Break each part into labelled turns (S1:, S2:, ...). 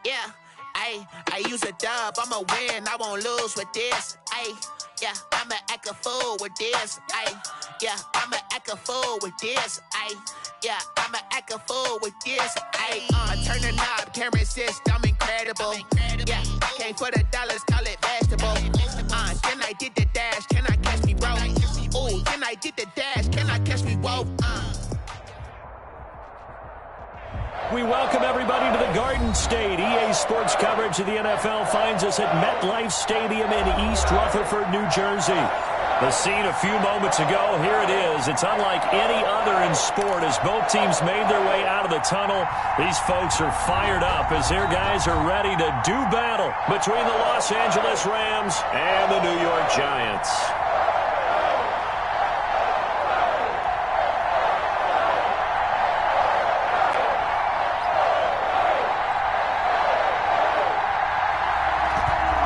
S1: Yeah, I use a dub, I'ma win, I won't lose with this. Yeah, I'ma act a fool with this. Yeah, I'ma act a fool with this. Yeah, I'ma act a fool with this. I turn the knob, camera assist, I'm incredible. Yeah, came for the dollars, call it vegetable. Then I did the dash, can I catch me, bro? Ooh, then I did the dash, can I catch me, whoa?
S2: We welcome everybody to the Garden State. EA Sports coverage of the NFL finds us at MetLife Stadium in East Rutherford, New Jersey. The scene a few moments ago, here it is. It's unlike any other in sport as both teams made their way out of the tunnel. These folks are fired up as their guys are ready to do battle between the Los Angeles Rams and the New York Giants.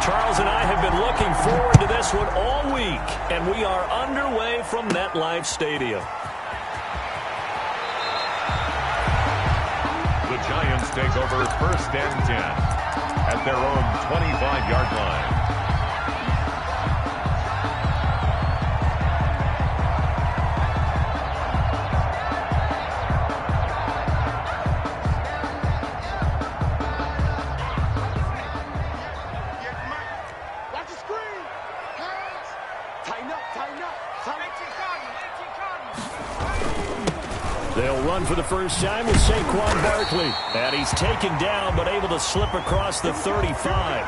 S2: Charles and I have been looking forward to this one all week, and we are underway from MetLife Stadium.
S3: The Giants take over 1st and 10 at their own 25-yard line.
S2: They'll run for the first time with Saquon Barkley. And he's taken down but able to slip across the 35.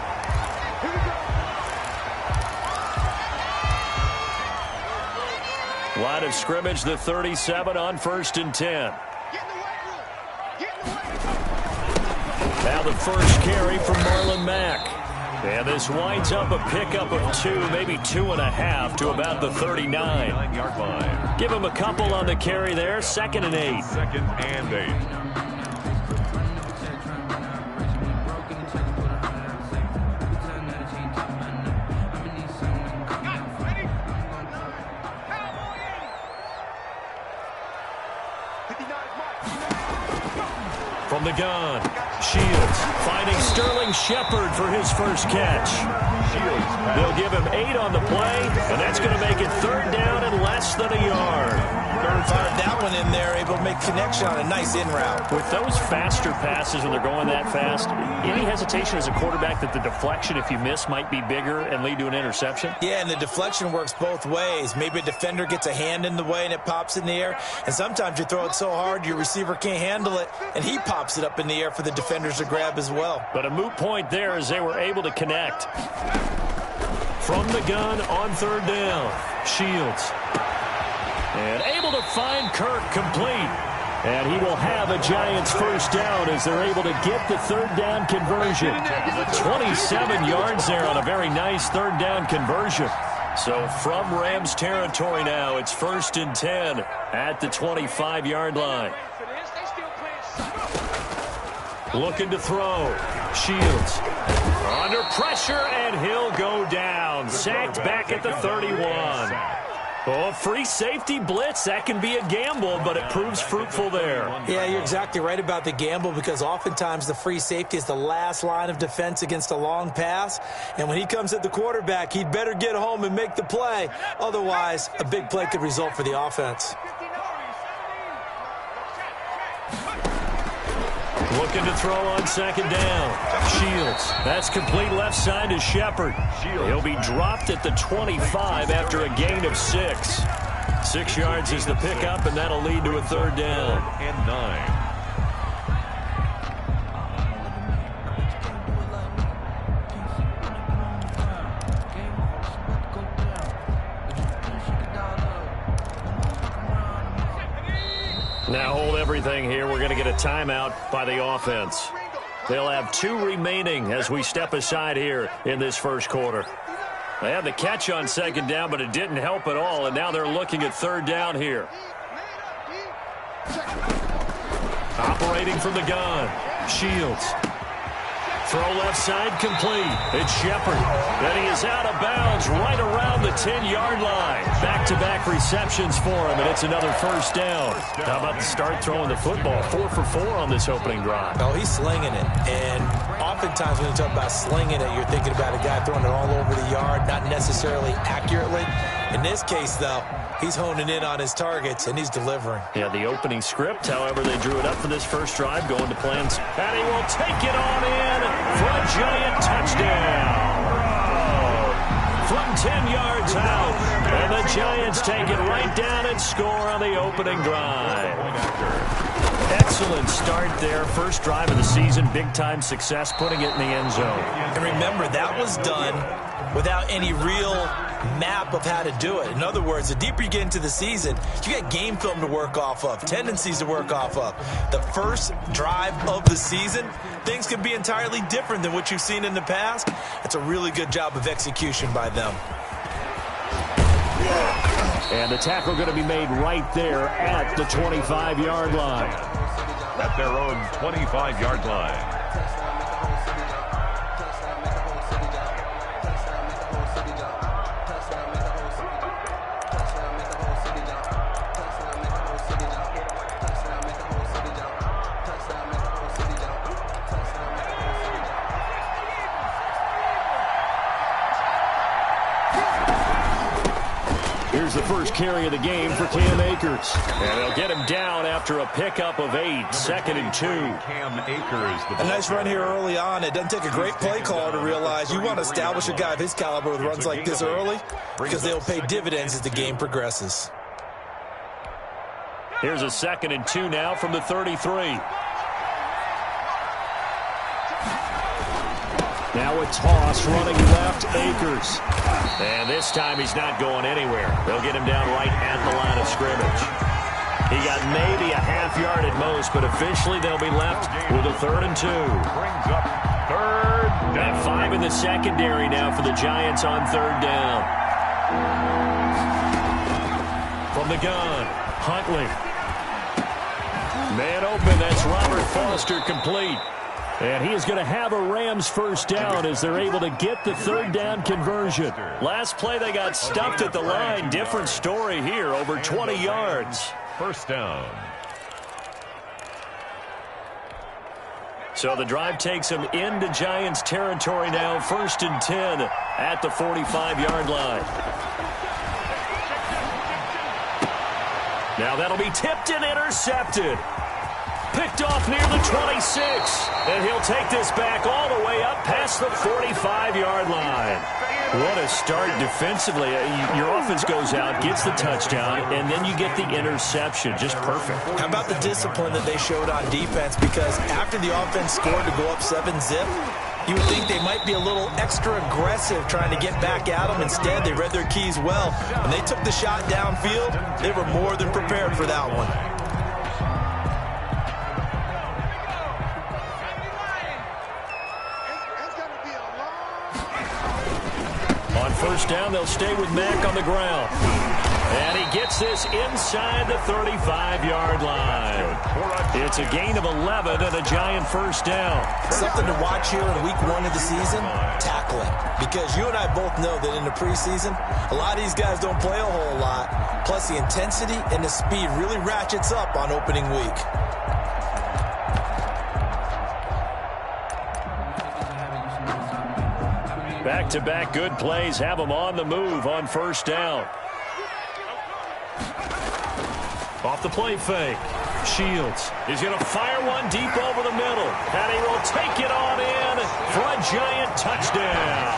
S2: Line of scrimmage, the 37 on 1st and 10. Now the first carry from Marlon Mack. And this winds up a pickup of 2, maybe 2.5 to about the 39-yard line. Give him a couple on the carry there. 2nd and 8.
S3: 2nd and 8.
S2: From the gun, Shields finding Sterling Shepard for his first catch. They'll give him 8 on the play, and that's going to make it 3rd down and less than a yard.
S4: Fired that one in there, able to make connection on a nice in route.
S2: With those faster passes when they're going that fast, any hesitation as a quarterback that the deflection, if you miss, might be bigger and lead to an interception?
S4: Yeah, and the deflection works both ways. Maybe a defender gets a hand in the way and it pops in the air, and sometimes you throw it so hard your receiver can't handle it, and he pops it up in the air for the defenders to grab as well.
S2: But a moot point there as they were able to connect. From the gun on 3rd down, Shields. And able to find Kirk complete. And he will have a Giants first down as they're able to get the 3rd down conversion. 27 yards there on a very nice 3rd down conversion. So from Rams territory now, it's 1st and 10 at the 25-yard line. Looking to throw. Shields under pressure, and he'll go down. Sacked back at the 31. Oh, free safety blitz, that can be a gamble, but it proves fruitful there.
S4: Yeah, you're exactly right about the gamble because oftentimes the free safety is the last line of defense against a long pass. And when he comes at the quarterback, he'd better get home and make the play. Otherwise, a big play could result for the offense.
S2: Looking to throw on 2nd down. Shields. That's complete left side to Shepard. He'll be dropped at the 25 after a gain of 6. 6 yards is the pickup, and that'll lead to a 3rd down.
S3: 3rd and 9.
S2: Now hold everything here. We're going to get a timeout by the offense. They'll have 2 remaining as we step aside here in this first quarter. They had the catch on 2nd down, but it didn't help at all, and now they're looking at 3rd down here. Operating from the gun, Shields. Throw left side complete. It's Shepard. Then he is out of bounds right around the 10-yard line. Back-to-back receptions for him, and it's another first down. How about the start throwing the football? 4 for 4 on this opening drive.
S4: Oh, he's slinging it. And oftentimes when you talk about slinging it, you're thinking about a guy throwing it all over the yard, not necessarily accurately. In this case, though, he's honing in on his targets, and he's delivering.
S2: Yeah, the opening script, however, they drew it up for this first drive, going to plans. And he will take it on in for a giant touchdown. From 10 yards out, and the Giants take it right down and score on the opening drive. Excellent start there. First drive of the season, big-time success, putting it in the end zone.
S4: And remember, that was done without any real map of how to do it. In other words, the deeper you get into the season, you get game film to work off of, tendencies to work off of. The first drive of the season, things can be entirely different than what you've seen in the past. It's a really good job of execution by them.
S2: And the tackle going to be made right there at the 25-yard line.
S3: At their own 25-yard line.
S2: Here's the first carry of the game for Cam Akers. And they'll get him down after a pickup of 8, 2nd and 2.
S3: Cam Akers.
S4: A nice run here early on. It doesn't take a great play caller to realize you want to establish a guy of his caliber with runs like this early because they'll pay dividends as the game progresses.
S2: Here's a 2nd and 2 now from the 33. Now a toss running left, Akers. And this time he's not going anywhere. They'll get him down right at the line of scrimmage. He got maybe a half yard at most, but officially they'll be left with a 3rd and 2.
S3: Brings up 3rd down.
S2: And 5 in the secondary now for the Giants on 3rd down. From the gun, Huntley. Man open, that's Robert Foster complete. And he is going to have a Rams first down as they're able to get the 3rd down conversion. Last play they got stuffed at the line. Different story here, over 20 yards.
S3: First down.
S2: So the drive takes them into Giants territory now. 1st and 10 at the 45-yard line. Now that'll be tipped and intercepted. Picked off near the 26. And he'll take this back all the way up past the 45-yard line. What a start defensively. Your offense goes out, gets the touchdown, and then you get the interception. Just perfect.
S4: How about the discipline that they showed on defense? Because after the offense scored to go up 7-zip, you would think they might be a little extra aggressive trying to get back at them. Instead, they read their keys well. When they took the shot downfield, they were more than prepared for that one.
S2: On 1st down, they'll stay with Mack on the ground. And he gets this inside the 35-yard line. It's a gain of 11 and a Giant first down.
S4: Something to watch here in week 1 of the season, tackling. Because you and I both know that in the preseason, a lot of these guys don't play a whole lot. Plus, the intensity and the speed really ratchets up on opening week.
S2: Back-to-back good plays have them on the move on 1st down. Off the play fake. Shields is going to fire one deep over the middle. And he will take it on in for a Giant touchdown.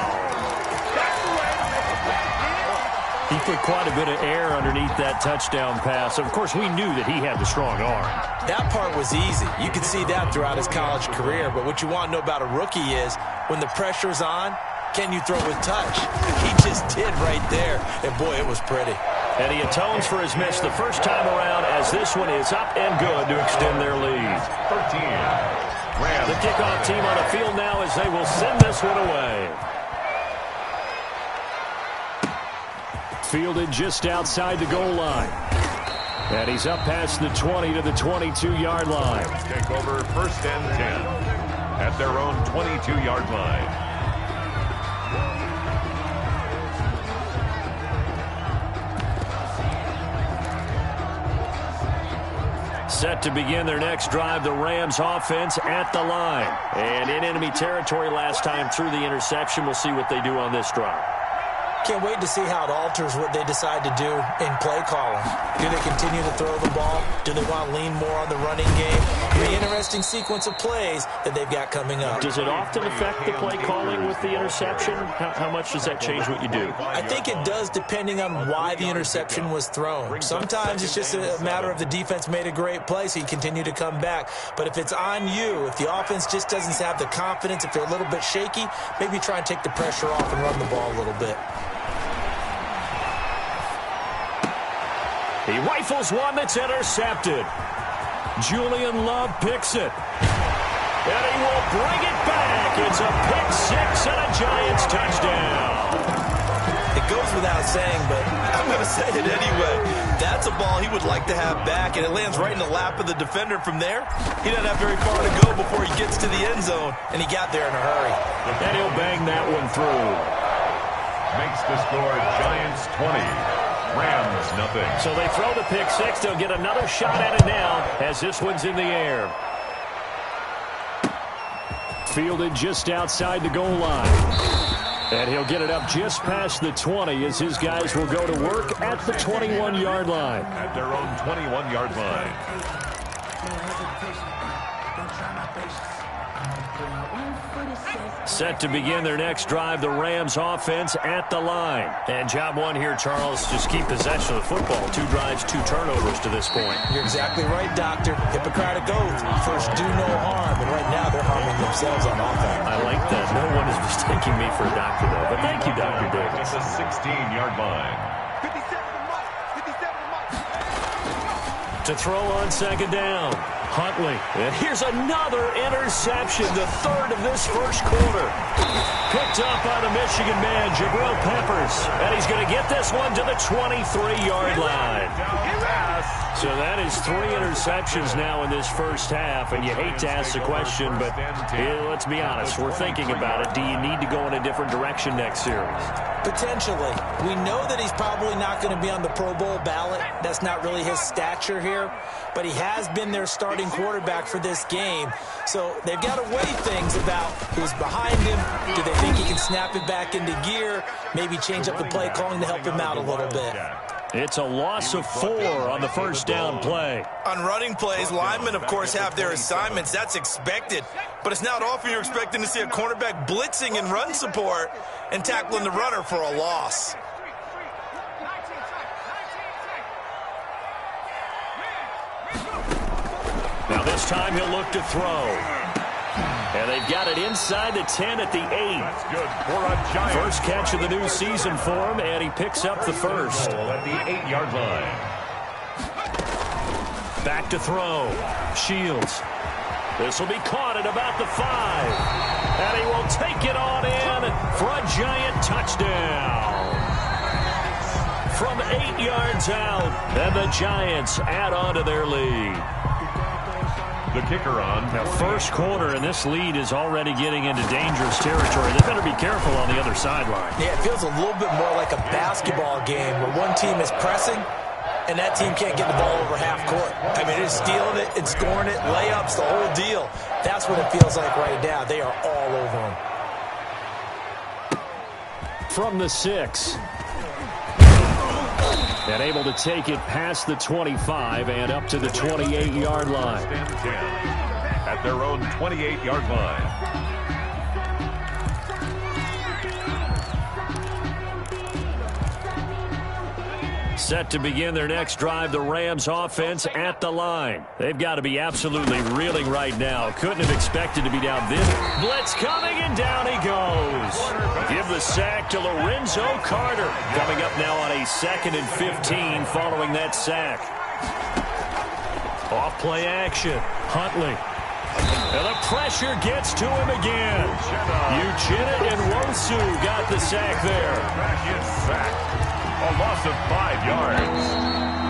S2: He put quite a bit of air underneath that touchdown pass. Of course, we knew that he had the strong arm.
S4: That part was easy. You could see that throughout his college career. But what you want to know about a rookie is when the pressure's on, can you throw with touch? He just did right there. And, boy, it was pretty.
S2: And he atones for his miss the first time around as this one is up and good to extend their lead.
S3: 13.
S2: The kickoff team on the field now as they will send this one away. Fielded just outside the goal line. And he's up past the 20 to the 22-yard line.
S3: Take over 1st and 10 at their own 22-yard line.
S2: Set to begin their next drive, the Rams offense at the line. And in enemy territory last time through the interception. We'll see what they do on this drive.
S4: Can't wait to see how it alters what they decide to do in play calling. Do they continue to throw the ball? Do they want to lean more on the running game? The interesting sequence of plays that they've got coming up.
S2: Does it often affect the play calling with the interception? How much does that change what you do?
S4: I think it does depending on why the interception was thrown. Sometimes it's just a matter of the defense made a great play, so you continue to come back. But if it's on you, if the offense just doesn't have the confidence, if they're a little bit shaky, maybe try and take the pressure off and run the ball a little bit.
S2: He rifles one that's intercepted. Julian Love picks it. And he will bring it back. It's a pick six and a Giants touchdown.
S5: It goes without saying, but I'm going to say it anyway. That's a ball he would like to have back, and it lands right in the lap of the defender from there. He doesn't have very far to go before he gets to the end zone, and he got there in a hurry.
S2: And he'll bang that one through.
S3: Makes the score Giants 20. Rams nothing.
S2: So they throw the pick six. They'll get another shot at it now as this one's in the air. Fielded just outside the goal line. And he'll get it up just past the 20 as his guys will go to work at the 21-yard line.
S3: At their own 21-yard line.
S2: Set to begin their next drive, the Rams offense at the line. And job one here, Charles, just keep possession of the football. 2 drives, 2 turnovers to this point.
S4: You're exactly right, Doctor. Hippocratic oath. First, do no harm. And right now, they're harming themselves on offense.
S2: I like that. No one is mistaking me for a doctor, though. But thank you, Dr. Davis.
S3: At the 16-yard line.
S2: To throw on second down. Huntley. And here's another interception, the third of this first quarter. Picked up by the Michigan man, Jabril Peppers. And he's going to get this one to the 23-yard line. So that is 3 interceptions now in this first half. And you hate to ask the question, but let's be honest. We're thinking about it. Do you need to go in a different direction next series?
S4: Potentially. We know that he's probably not going to be on the Pro Bowl ballot. That's not really his stature here. But he has been their starting quarterback for this game. So they've got to weigh things about who's behind him. Do they think he can snap it back into gear? Maybe change up the play calling to help him out a little bit.
S2: It's a loss of 4 on the first down play.
S5: On running plays, linemen, of course, have their assignments. That's expected. But it's not often you're expecting to see a cornerback blitzing in run support and tackling the runner for a loss.
S2: Now this time he'll look to throw. And they've got it inside the 10 at the 8.
S3: That's good for a Giants.
S2: First catch of the new season for him, and he picks up the first.
S3: At the 8-yard line.
S2: Back to throw. Shields. This will be caught at about the 5. And he will take it on in for a Giant touchdown. From 8 yards out, and the Giants add on to their lead.
S3: The kicker on.
S2: Now, first quarter, and this lead is already getting into dangerous territory. They better be careful on the other sideline.
S4: Yeah, it feels a little bit more like a basketball game where one team is pressing and that team can't get the ball over half court. I mean, it's stealing it and scoring it, layups, the whole deal. That's what it feels like right now. They are all over them.
S2: From the 6. And able to take it past the 25 and up to the 28-yard line.
S3: At their own 28-yard line.
S2: Set to begin their next drive, the Rams offense at the line. They've got to be absolutely reeling right now. Couldn't have expected to be down this. Blitz coming, and down he goes. Give the sack to Lorenzo Carter. Coming up now on a 2nd and 15 following that sack. Off play action. Huntley. And the pressure gets to him again. Uchenna and Wosu got the sack there.
S3: Back is sacked. A loss of 5 yards.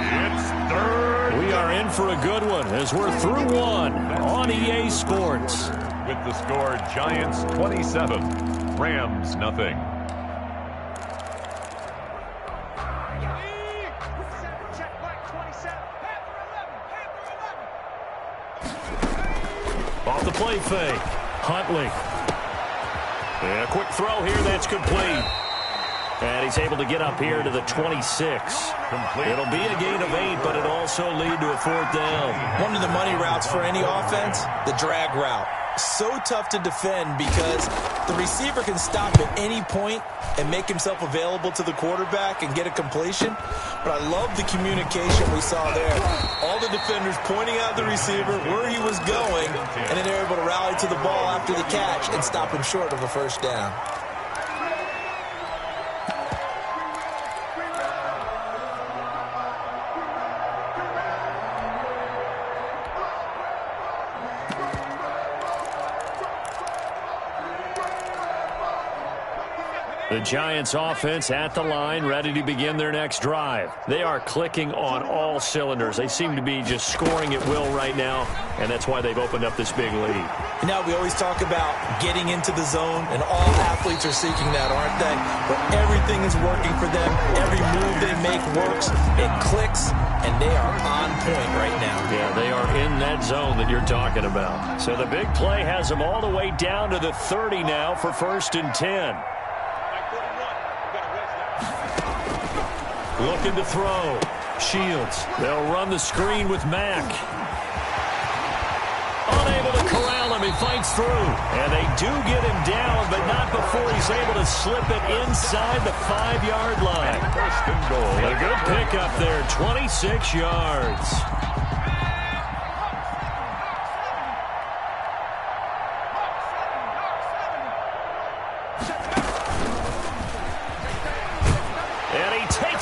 S3: It's 3rd.
S2: We are in for a good one as we're through 1 on EA Sports.
S3: With the score, Giants 27, Rams nothing.
S2: off the play fake. Huntley. And a quick throw here that's complete. And he's able to get up here to the 26. It'll be a gain of 8, but it also lead to a 4th down.
S4: One of the money routes for any offense, the drag route. So tough to defend because the receiver can stop at any point and make himself available to the quarterback and get a completion. But I love the communication we saw there. All the defenders pointing out the receiver, where he was going, and then they're able to rally to the ball after the catch and stop him short of a 1st down.
S2: The Giants offense at the line, ready to begin their next drive. They are clicking on all cylinders. They seem to be just scoring at will right now, and that's why they've opened up this big lead.
S4: You know, we always talk about getting into the zone, and all athletes are seeking that, aren't they? Where everything is working for them. Every move they make works. It clicks, and they are on point right now.
S2: Yeah, they are in that zone that you're talking about. So the big play has them all the way down to the 30 now for 1st and 10. Looking to throw. Shields. They'll run the screen with Mack. Unable to corral him. He fights through. And they do get him down, but not before he's able to slip it inside the 5-yard line.
S3: 1st and goal.
S2: A good pickup there. 26 yards.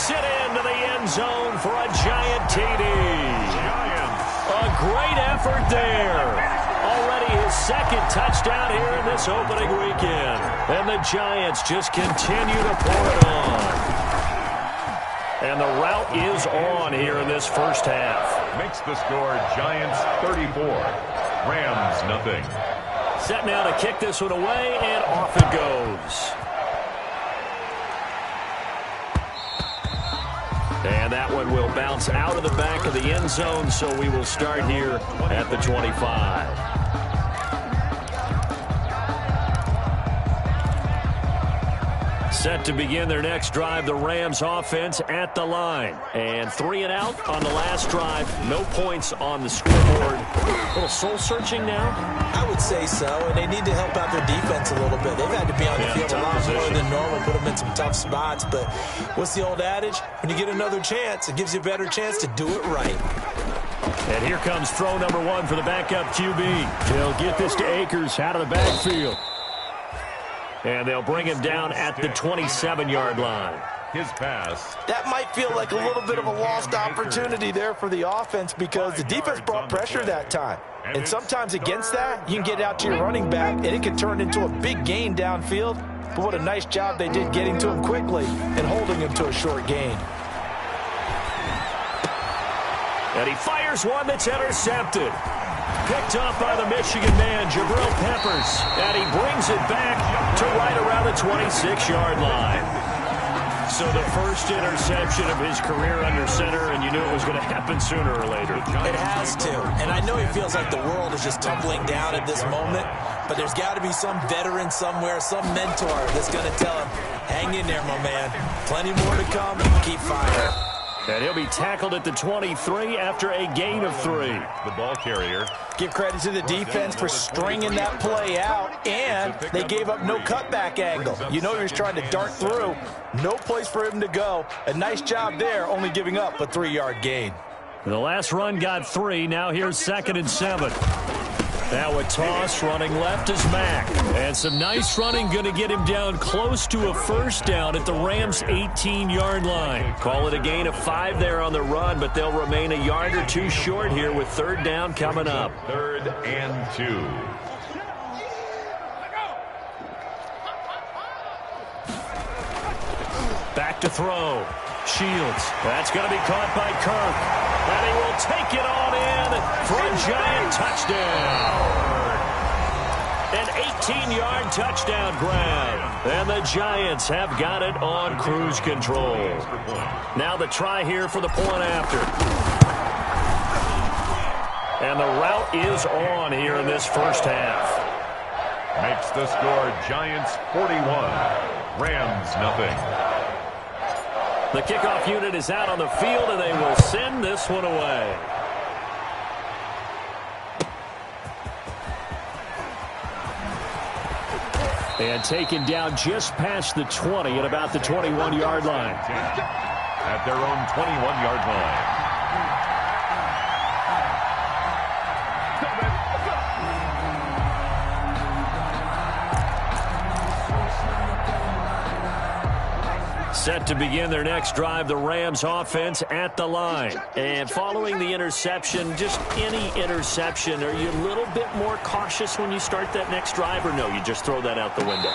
S2: It into the end zone for a Giant TD. A great effort there. Already his 2nd touchdown here in this opening weekend. And the Giants just continue to pour it on. And the route is on here in this 1st half.
S3: Makes the score Giants 34. Rams nothing.
S2: Set now to kick this one away, and off it goes. And that one will bounce out of the back of the end zone, so we will start here at the 25. Set to begin their next drive, the Rams offense at the line. And 3 and out on the last drive. No points on the scoreboard. A little soul-searching now?
S4: I would say so, and they need to help out their defense a little bit. They've had to be on the field a lot more than normal, put them in some tough spots. But what's the old adage? When you get another chance, it gives you a better chance to do it right.
S2: And here comes throw number 1 for the backup QB. They'll get this to Akers out of the backfield. And they'll bring him down at the 27-yard line.
S3: His pass.
S4: That might feel like a little bit of a lost opportunity there for the offense because the defense brought pressure that time. And sometimes against that, you can get out to your running back, and it can turn into a big gain downfield. But what a nice job they did getting to him quickly and holding him to a short gain.
S2: And he fires one that's intercepted. Picked up by the Michigan man, Jabril Peppers. And he brings it back to right around the 26-yard line. So the first interception of his career under center, and you knew it was going to happen sooner or later.
S4: It has to. And I know he feels like the world is just tumbling down at this moment, but there's got to be some veteran somewhere, some mentor that's going to tell him, hang in there, my man. Plenty more to come. Keep firing.
S2: And he'll be tackled at the 23 after a gain of 3.
S3: The ball carrier.
S4: Give credit to the defense for stringing that play out, and they gave up no cutback angle. You know he was trying to dart through. No place for him to go. A nice job there, only giving up a 3-yard gain.
S2: The last run got 3. Now here's 2nd and 7. Now a toss, running left is Mack. And some nice running, going to get him down close to a 1st down at the Rams' 18-yard line. Call it a gain of 5 there on the run, but they'll remain a yard or 2 short here with 3rd down coming up.
S3: 3rd and 2.
S2: Back to throw. Shields. That's going to be caught by Kirk. And he will take it on in for a Giant touchdown. An 18-yard touchdown grab. And the Giants have got it on cruise control. Now the try here for the point after. And the route is on here in this first half.
S3: Makes the score Giants 41, Rams nothing.
S2: The kickoff unit is out on the field, and they will send this one away. And taken down just past the 20 at about the 21-yard line.
S3: At their own 21-yard line.
S2: Set to begin their next drive, the Rams offense at the line. And following the interception, just any interception, are you a little bit more cautious when you start that next drive, or no, you just throw that out the window?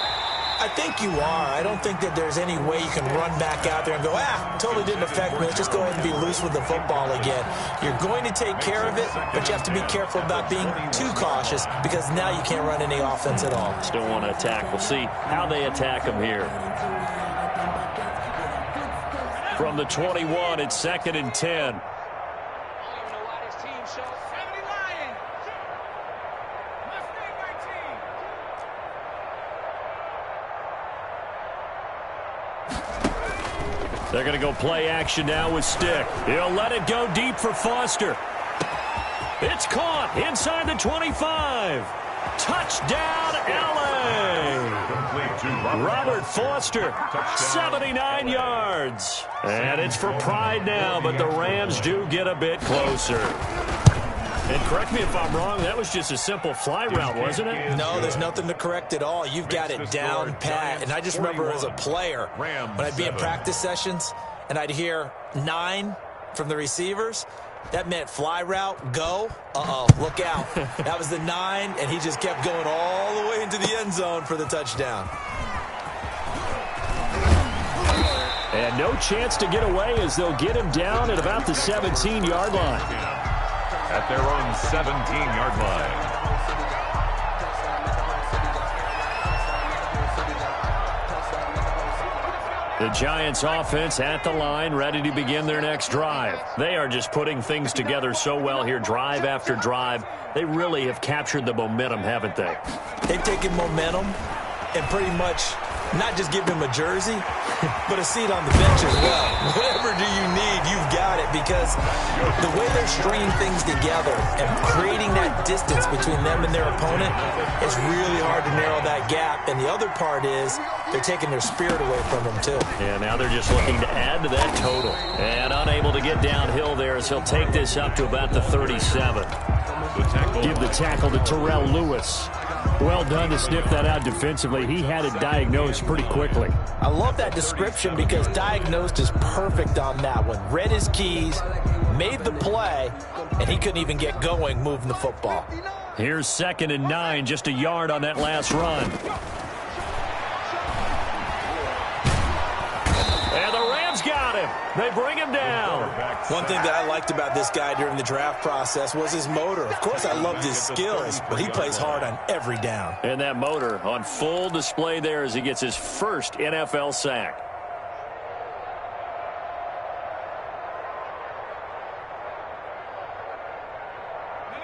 S4: I think you are. I don't think that there's any way you can run back out there and go, totally didn't affect me. Let's just go ahead and be loose with the football again. You're going to take care of it, but you have to be careful about being too cautious because now you can't run any offense at all.
S2: Still want to attack. We'll see how they attack them here. From the 21, it's 2nd and 10. They're going to go play action now with Stick. He'll let it go deep for Foster. It's caught inside the 25. Touchdown, L.A. Robert Foster, 79 yards. And it's for pride now, but the Rams do get a bit closer. And correct me if I'm wrong, that was just a simple fly route, wasn't it?
S4: No, there's nothing to correct at all. You've got it down pat. And I just remember as a player, when I'd be in practice sessions and I'd hear 9 from the receivers, that meant fly route, go. Look out. That was the 9, and he just kept going all the way into the end zone for the touchdown.
S2: And no chance to get away as they'll get him down at about the 17-yard line.
S3: At their own 17-yard line.
S2: The Giants offense at the line, ready to begin their next drive. They are just putting things together so well here, drive after drive. They really have captured the momentum, haven't they?
S4: They've taken momentum and pretty much not just give him a jersey, but a seat on the bench as well. Whatever do you need, you've got it, because the way they're stringing things together and creating that distance between them and their opponent is really hard to narrow that gap. And the other part is they're taking their spirit away from them, too.
S2: Yeah, now they're just looking to add to that total. And unable to get downhill there as he'll take this up to about the 37. Give the tackle to Terrell Lewis. Well done to sniff that out defensively. He had it diagnosed pretty quickly.
S4: I love that description because diagnosed is perfect on that one. Read his keys, made the play, and he couldn't even get going moving the football.
S2: Here's 2nd and 9, just a yard on that last run. And the Rams got him. They bring him down.
S4: One thing that I liked about this guy during the draft process was his motor. Of course, I loved his skills, but he plays hard on every down.
S2: And that motor on full display there as he gets his first NFL sack.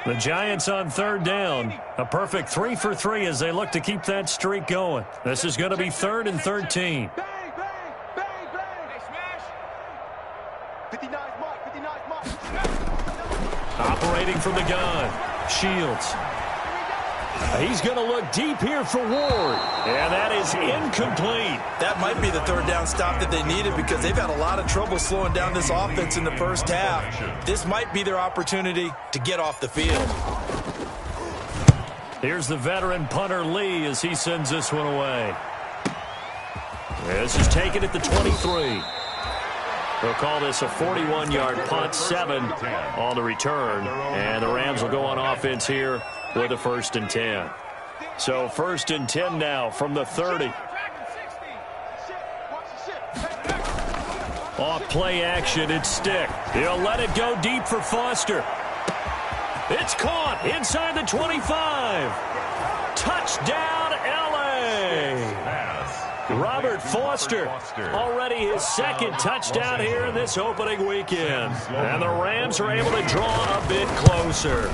S2: The Giants on 3rd down. A perfect 3 for 3 as they look to keep that streak going. This is going to be 3rd and 13. Operating from the gun. Shields. He's going to look deep here for Ward. And that is incomplete.
S4: That might be the 3rd down stop that they needed because they've had a lot of trouble slowing down this offense in the first half. This might be their opportunity to get off the field.
S2: Here's the veteran punter Lee as he sends this one away. This is taken at the 23. They'll call this a 41-yard punt, 7 on the return. And the Rams will go on offense here with a 1st and 10. So 1st and 10 now from the 30. Off play action, it's Stick. He'll let it go deep for Foster. It's caught inside the 25. Touchdown, L.A. Robert Foster, already his second touchdown here in this opening weekend. And the Rams are able to draw a bit closer.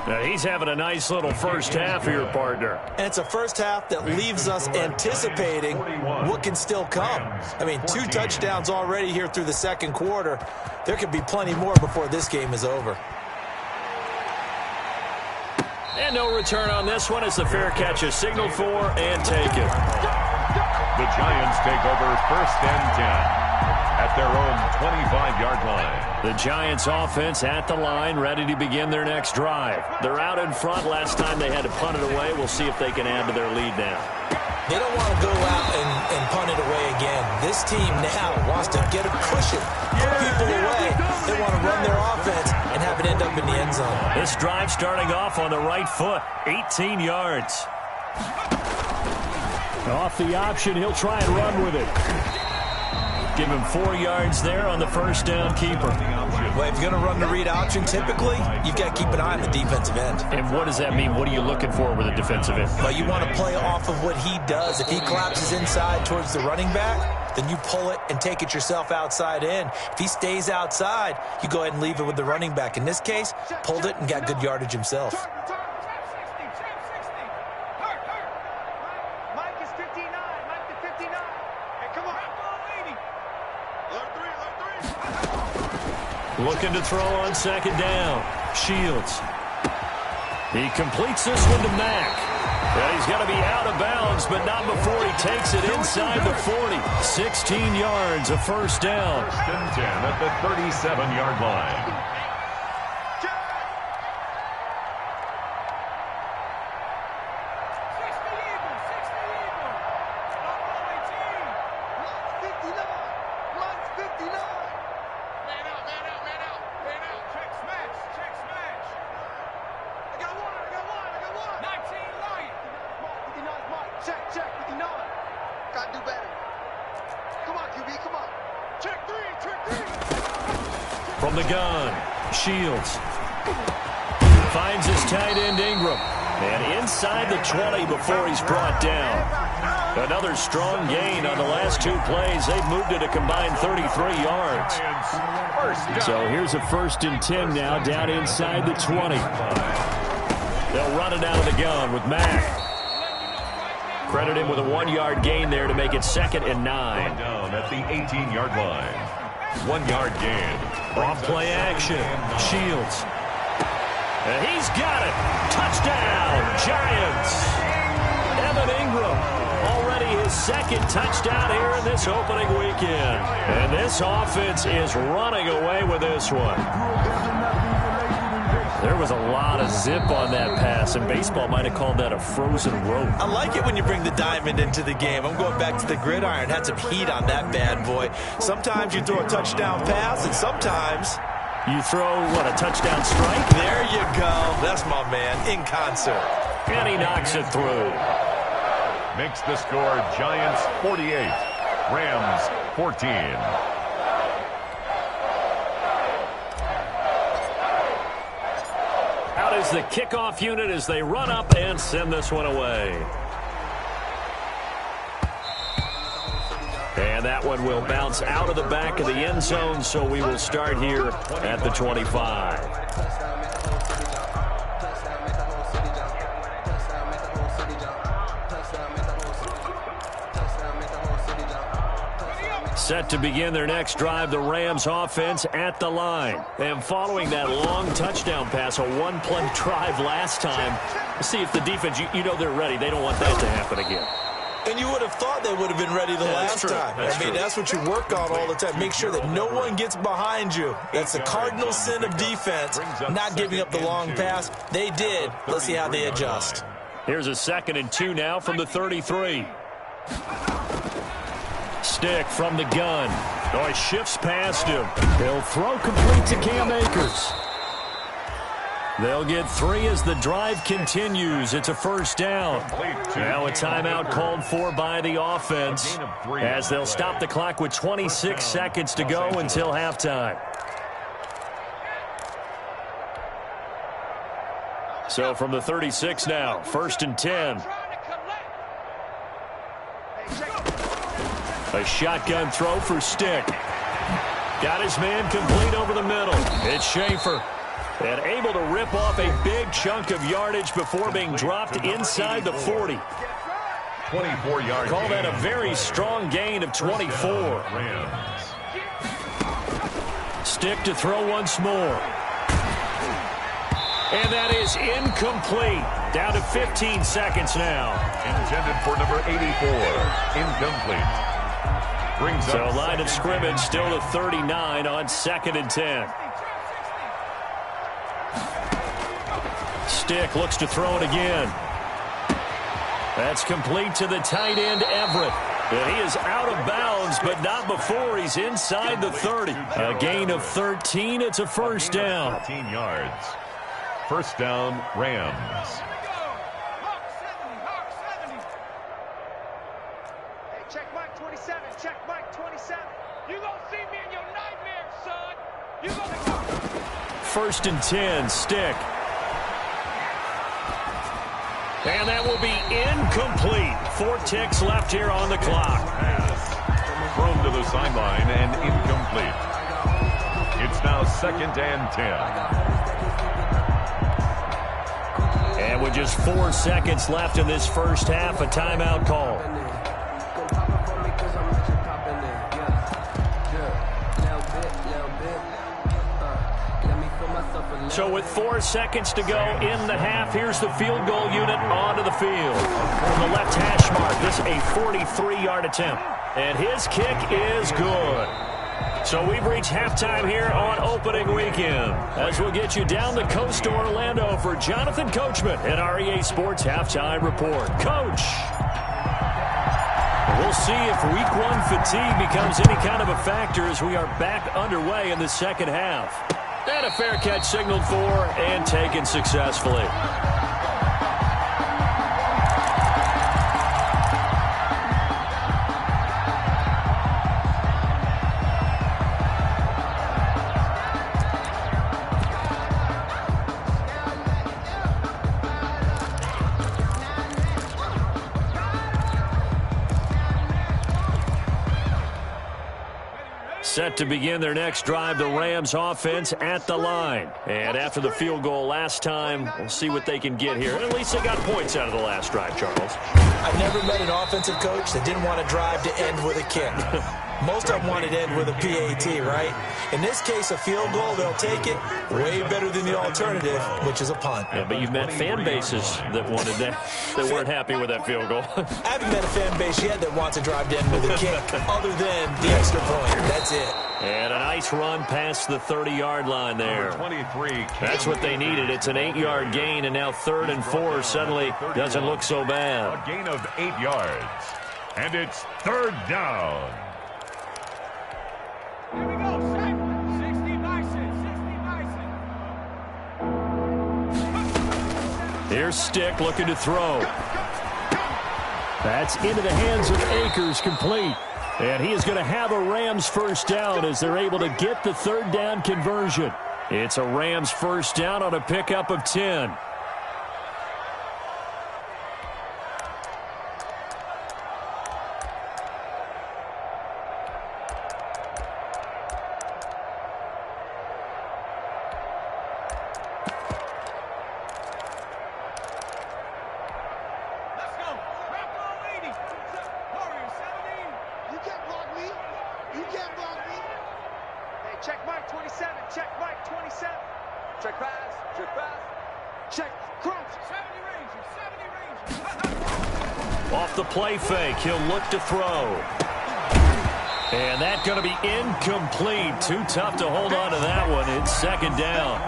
S2: Now, he's having a nice little first half here, partner.
S4: And it's a first half that leaves us anticipating what can still come. I mean, 2 touchdowns already here through the second quarter. There could be plenty more before this game is over.
S2: And no return on this one as the fair catch is signaled for and taken.
S3: The Giants take over 1st and 10 at their own 25-yard line.
S2: The Giants offense at the line, ready to begin their next drive. They're out in front. Last time they had to punt it away. We'll see if they can add to their lead now.
S4: They don't want to go out and punt it away again. This team now wants to get a cushion, put people away. They want to run their offense and have it end up in the end zone.
S2: This drive starting off on the right foot, 18 yards. Off the option, he'll try and run with it. Give him 4 yards there on the first down keeper.
S4: Well, if you're going to run the read option, typically, you've got to keep an eye on the defensive end.
S2: And what does that mean? What are you looking for with a defensive end?
S4: Well, you want to play off of what he does. If he collapses inside towards the running back, then you pull it and take it yourself outside in. If he stays outside, you go ahead and leave it with the running back. In this case, pulled it and got good yardage himself.
S2: Looking to throw on second down. Shields. He completes this one to Mack. Well, he's got to be out of bounds, but not before he takes it inside the 40. 16 yards, a first down.
S3: 1st and 10 at the 37-yard line.
S2: From the gun, Shields finds his tight end Ingram. And inside the 20 before he's brought down. Another strong gain on the last 2 plays. They've moved it a combined 33 yards. So here's a 1st and 10 now down inside the 20. They'll run it out of the gun with Mack. Credit him with a 1-yard gain there to make it 2nd and 9.
S3: Down at the 18-yard line. 1-yard gain.
S2: Off play action. Shields. And he's got it. Touchdown, Giants. Evan Ingram, already his 2nd touchdown here in this opening weekend. And this offense is running away with this one. There was a lot of zip on that pass, and baseball might have called that a frozen rope.
S5: I like it when you bring the diamond into the game. I'm going back to the gridiron. Had some heat on that bad boy. Sometimes you throw a touchdown pass, and sometimes
S2: you throw, what, a touchdown strike?
S5: There you go. That's my man, in concert.
S2: And he knocks it through.
S3: Makes the score Giants 48, Rams 14.
S2: Out is the kickoff unit as they run up and send this one away. And that one will bounce out of the back of the end zone, so we will start here at the 25. Set to begin their next drive, the Rams offense at the line. And following that long touchdown pass, a 1-play drive last time, see if the defense, you know they're ready. They don't want that to happen again.
S4: And you would have thought they would have been ready the last time. I mean, that's what you work on all the time. Make sure that no one gets behind you. That's the cardinal sin of defense, not giving up the long pass. They did. Let's see how they adjust.
S2: Here's a 2nd and 2 now from the 33. Stick from the gun. Oh, he shifts past him. He'll throw complete to Cam Akers. They'll get 3 as the drive continues. It's a first down. Now a timeout called for by the offense as they'll stop the clock with 26 seconds to go until halftime. So from the 36 now, 1st and 10. A shotgun throw for Stick. Got his man complete over the middle. It's Schaefer. And able to rip off a big chunk of yardage before being dropped inside the 40.
S3: 24 yards.
S2: Call that a very strong gain of 24. Stick to throw once more. And that is incomplete. Down to 15 seconds now.
S3: Intended for number 84. Incomplete. Brings
S2: So
S3: up
S2: line of scrimmage still to 39 on 2nd and 10. Stick looks to throw it again. That's complete to the tight end, Everett. And he is out of bounds, but not before he's inside the 30. A gain of 13. It's a first down.
S3: 13 yards. First down, Rams.
S6: Hey, check Mike 27. Check Mike 27. You gonna see me in your nightmares, son. You gonna go.
S2: 1st and 10, Stick. And that will be incomplete. 4 ticks left here on the clock.
S3: Thrown to the sideline and incomplete. It's now 2nd and 10.
S2: And with just 4 seconds left in this first half, a timeout call. So with 4 seconds to go in the half, here's the field goal unit onto the field. From the left hash mark, this a 43-yard attempt. And his kick is good. So we've reached halftime here on opening weekend. As we'll get you down the coast to Orlando for Jonathan Coachman at our EA Sports Halftime Report. Coach! We'll see if week 1 fatigue becomes any kind of a factor as we are back underway in the second half. And a fair catch signaled for and taken successfully. Set to begin their next drive, the Rams offense at the line. And after the field goal last time, we'll see what they can get here. At least they got points out of the last drive, Charles.
S4: I've never met an offensive coach that didn't want to drive to end with a kick. Most of them wanted to end with a PAT, right? In this case, a field goal, they'll take it. Way better than the alternative, which is a punt.
S2: Yeah, but you've met fan bases that wanted that weren't happy with that field goal.
S4: I haven't met a fan base yet that wants to drive to end with a kick other than the extra point. That's it.
S2: And a nice run past the 30-yard line there.
S3: 23.
S2: That's what they needed. It's an 8-yard gain, and now 3rd and 4 suddenly doesn't look so bad.
S3: A gain of 8 yards. And it's 3rd down.
S6: Here we go, Shaq. 60 Bison. 60 Bison.
S2: Here's Stick looking to throw. That's into the hands of Akers, complete. And he is going to have a Rams first down as they're able to get the 3rd down conversion. It's a Rams first down on a pickup of 10. Off the play fake, he'll look to throw. And that's going to be incomplete. Too tough to hold on to that one. It's 2nd down.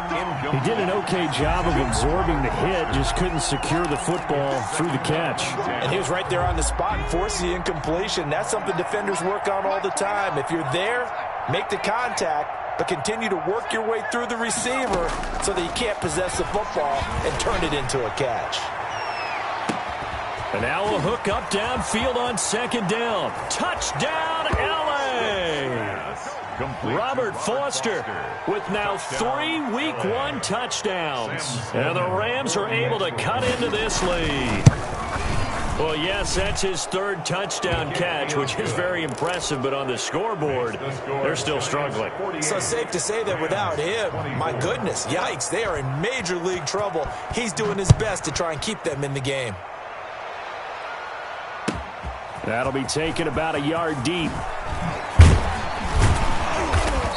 S7: He did an okay job of absorbing the hit, just couldn't secure the football through the catch.
S4: And he was right there on the spot and forced the incompletion. That's something defenders work on all the time. If you're there, make the contact, but continue to work your way through the receiver so that you can't possess the football and turn it into a catch.
S2: And now a hook up downfield on 2nd down. Touchdown, L.A. Robert Foster with now 3 Week 1 touchdowns. And the Rams are able to cut into this lead. Well, yes, that's his third touchdown catch, which is very impressive, but on the scoreboard, they're still struggling.
S4: So safe to say that without him, my goodness, yikes, they are in major league trouble. He's doing his best to try and keep them in the game.
S2: That'll be taken about a yard deep.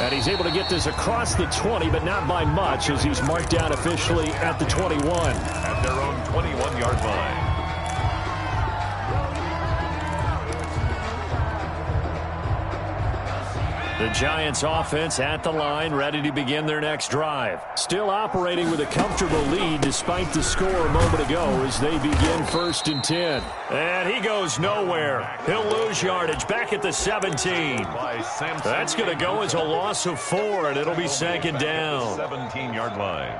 S2: And he's able to get this across the 20, but not by much, as he's marked down officially at the 21.
S3: At their own 21-yard line.
S2: The Giants offense at the line, ready to begin their next drive. Still operating with a comfortable lead despite the score a moment ago as they begin 1st and 10. And he goes nowhere. He'll lose yardage back at the 17. That's going to go as a loss of 4, and it'll be 2nd down.
S3: 17-yard line.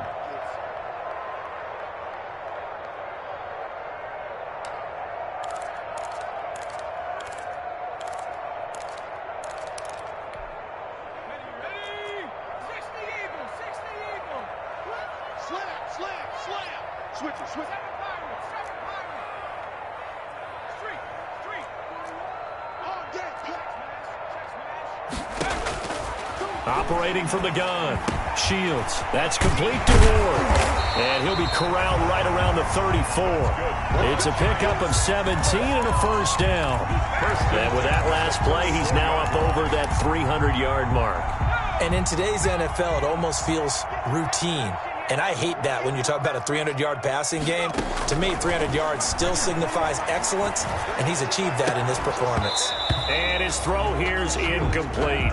S2: Operating from the gun. Shields. That's complete to Ward. And he'll be corralled right around the 34. It's a pickup of 17 and a 1st down. And with that last play, he's now up over that 300-yard mark.
S4: And in today's NFL, it almost feels routine. And I hate that when you talk about a 300-yard passing game. To me, 300 yards still signifies excellence, and he's achieved that in this performance.
S2: And his throw here's incomplete.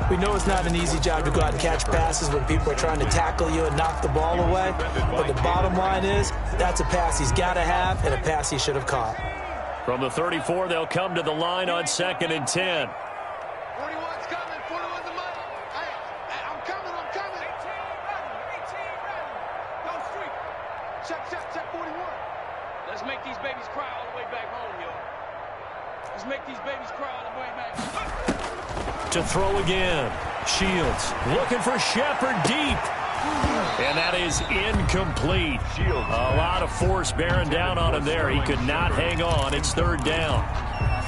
S4: We know it's not an easy job to go out and catch passes when people are trying to tackle you and knock the ball away. But the bottom line is, that's a pass he's got to have and a pass he should have caught.
S2: From the 34, they'll come to the line on 2nd and 10.
S6: 41's coming. 41's a money. Hey, I'm coming. 18 ready. Go street. Check 41. Let's make these babies cry all the way back home, yo. Let's make these babies cry all the way back home.
S2: To throw again. Shields looking for Shepard deep. And that is incomplete. A lot of force bearing down on him there. He could not hang on. It's 3rd down.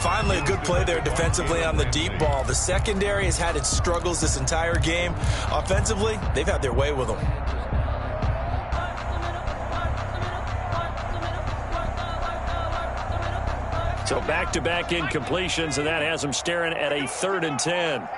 S4: Finally, a good play there defensively on the deep ball. The secondary has had its struggles this entire game. Offensively, they've had their way with them.
S2: So back-to-back incompletions, and that has him staring at a 3rd and 10.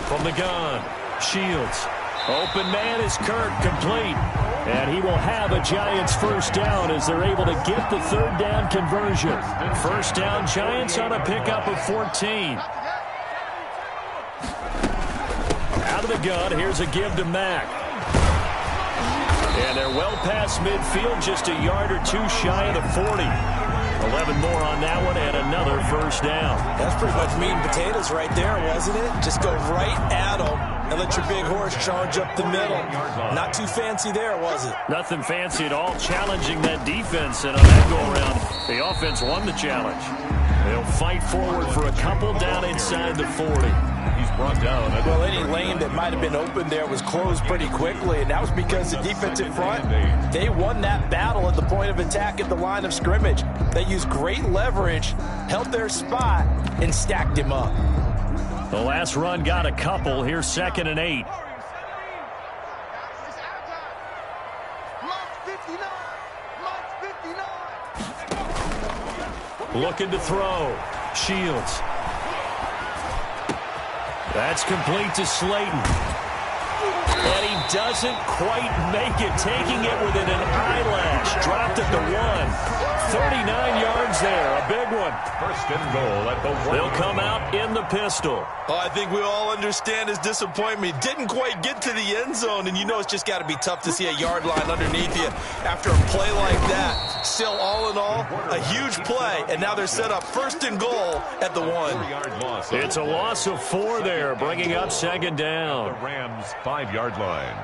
S2: From the gun, Shields. Open man is Kirk, complete. And he will have a Giants 1st down as they're able to get the 3rd down conversion. 1st down Giants on a pickup of 14. Out of the gun, here's a give to Mack. And they're well past midfield, just a yard or two shy of the 40. 11 more on that one and another 1st down.
S4: That's pretty much meat and potatoes right there, wasn't it? Just go right at them and let your big horse charge up the middle. Not too fancy there, was it?
S2: Nothing fancy at all, challenging that defense. And on that go-around, the offense won the challenge. They'll fight forward for a couple down inside the 40.
S3: He's brought down.
S4: Well, any lane that might have been open there was closed pretty quickly, and that was because the defensive front, they won that battle at the point of attack at the line of scrimmage. They used great leverage, held their spot, and stacked him up.
S2: The last run got a couple. Here's 2nd and 8. Looking to throw. Shields. That's complete to Slayton. And he doesn't quite make it, taking it within an eyelash. Dropped at the 1. 39 yards there, a big one.
S3: 1st and goal at the 1.
S2: They'll come out in the pistol.
S5: Oh, I think we all understand his disappointment. Didn't quite get to the end zone, and you know it's just got to be tough to see a yard line underneath you after a play like that. Still, all in all, a huge play, and now they're set up 1st and goal at the 1.
S2: It's a loss of 4 there, bringing up 2nd down.
S3: The Rams' 5-yard line.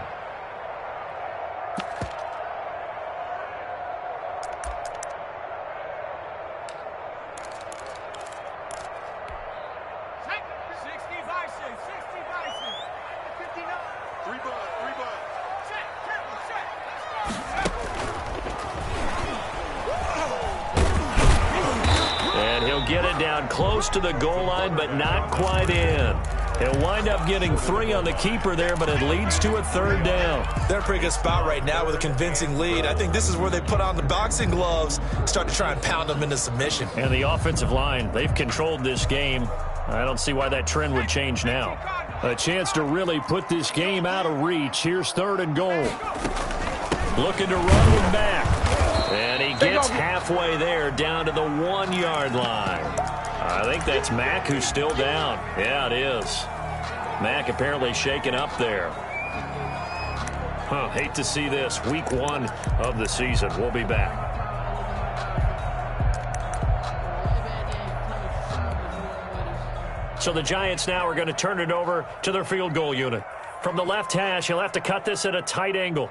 S2: He'll get it down close to the goal line, but not quite in. He'll wind up getting 3 on the keeper there, but it leads to a 3rd down.
S4: They're in a pretty good spot right now with a convincing lead. I think this is where they put on the boxing gloves, start to try and pound them into submission.
S2: And the offensive line, they've controlled this game. I don't see why that trend would change now. A chance to really put this game out of reach. Here's 3rd and goal. Looking to run with Mack. And he gets halfway there, down to the 1-yard line. I think that's Mack who's still down. Yeah, it is. Mack apparently shaken up there. Hate to see this. Week 1 of the season. We'll be back. So the Giants now are going to turn it over to their field goal unit. From the left hash, he'll have to cut this at a tight angle.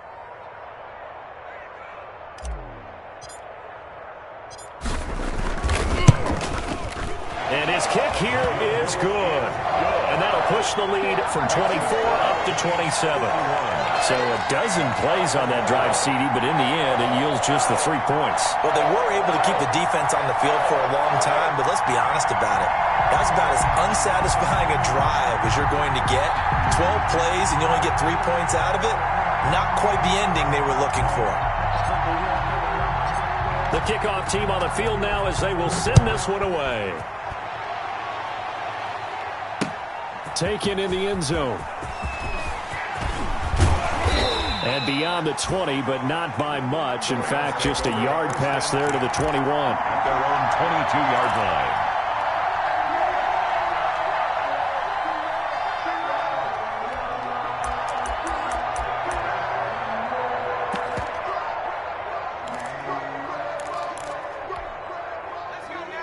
S2: And his kick here is good. And that'll push the lead from 24 up to 27. So a dozen plays on that drive, CD, but in the end, it yields just the 3 points.
S4: Well, they were able to keep the defense on the field for a long time, but let's be honest about it. That's about as unsatisfying a drive as you're going to get. 12 plays and you only get 3 points out of it. Not quite the ending they were looking for.
S2: The kickoff team on the field now as they will send this one away. Taken in the end zone. And beyond the 20, but not by much. In fact, just a yard pass there to the 21.
S3: At their own 22-yard line.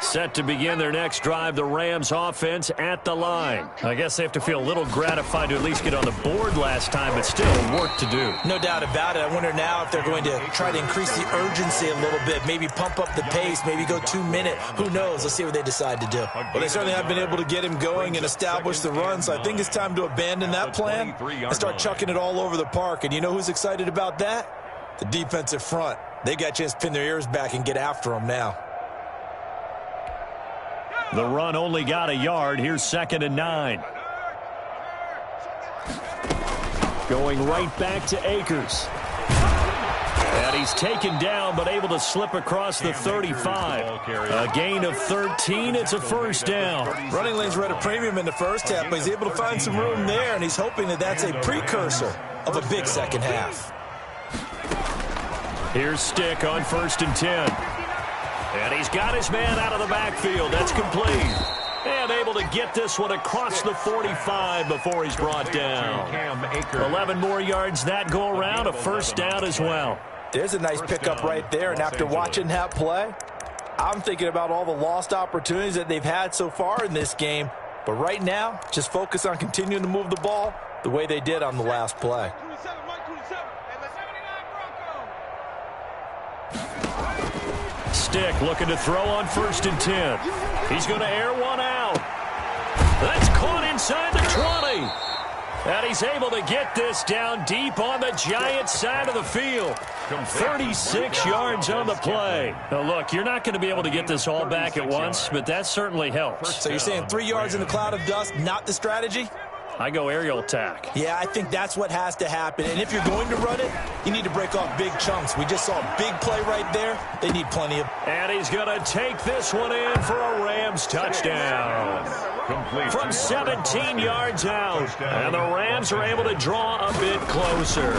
S2: Set to begin their next drive, the Rams offense at the line. I guess they have to feel a little gratified to at least get on the board last time, but still work to do.
S4: No doubt about it. I wonder now if they're going to try to increase the urgency a little bit, maybe pump up the pace, maybe go 2-minute. Who knows? Let's see what they decide to do. Well, they certainly have been able to get him going and establish the run, so I think it's time to abandon that plan and start chucking it all over the park. And you know who's excited about that? The defensive front. They got a chance to pin their ears back and get after him now.
S2: The run only got a yard. Here's 2nd and 9. Going right back to Akers. And he's taken down, but able to slip across the 35. A gain of 13. It's a 1st down.
S4: Running lanes were at a premium in the first half, but he's able to find some room there, and he's hoping that that's a precursor of a big second half.
S2: Here's Stick on 1st and 10. And he's got his man out of the backfield. That's complete. And able to get this one across the 45 before he's brought down. 11 more yards that go around. A 1st down as well.
S4: There's a nice pickup right there. And after watching that play, I'm thinking about all the lost opportunities that they've had so far in this game. But right now, just focus on continuing to move the ball the way they did on the last play.
S2: Stick looking to throw on 1st and 10. He's going to air one out. That's caught inside the 20. And he's able to get this down deep on the Giants side of the field. 36 yards on the play. Now, look, you're not going to be able to get this all back at once, but that certainly helps.
S4: So you're saying 3 yards in the cloud of dust, not the strategy?
S2: I go aerial attack.
S4: Yeah, I think that's what has to happen. And if you're going to run it, you need to break off big chunks. We just saw a big play right there. They need plenty of...
S2: And he's going to take this one in for a Rams touchdown.
S3: Complete.
S2: From 17 yards out. And the Rams are able to draw a bit closer.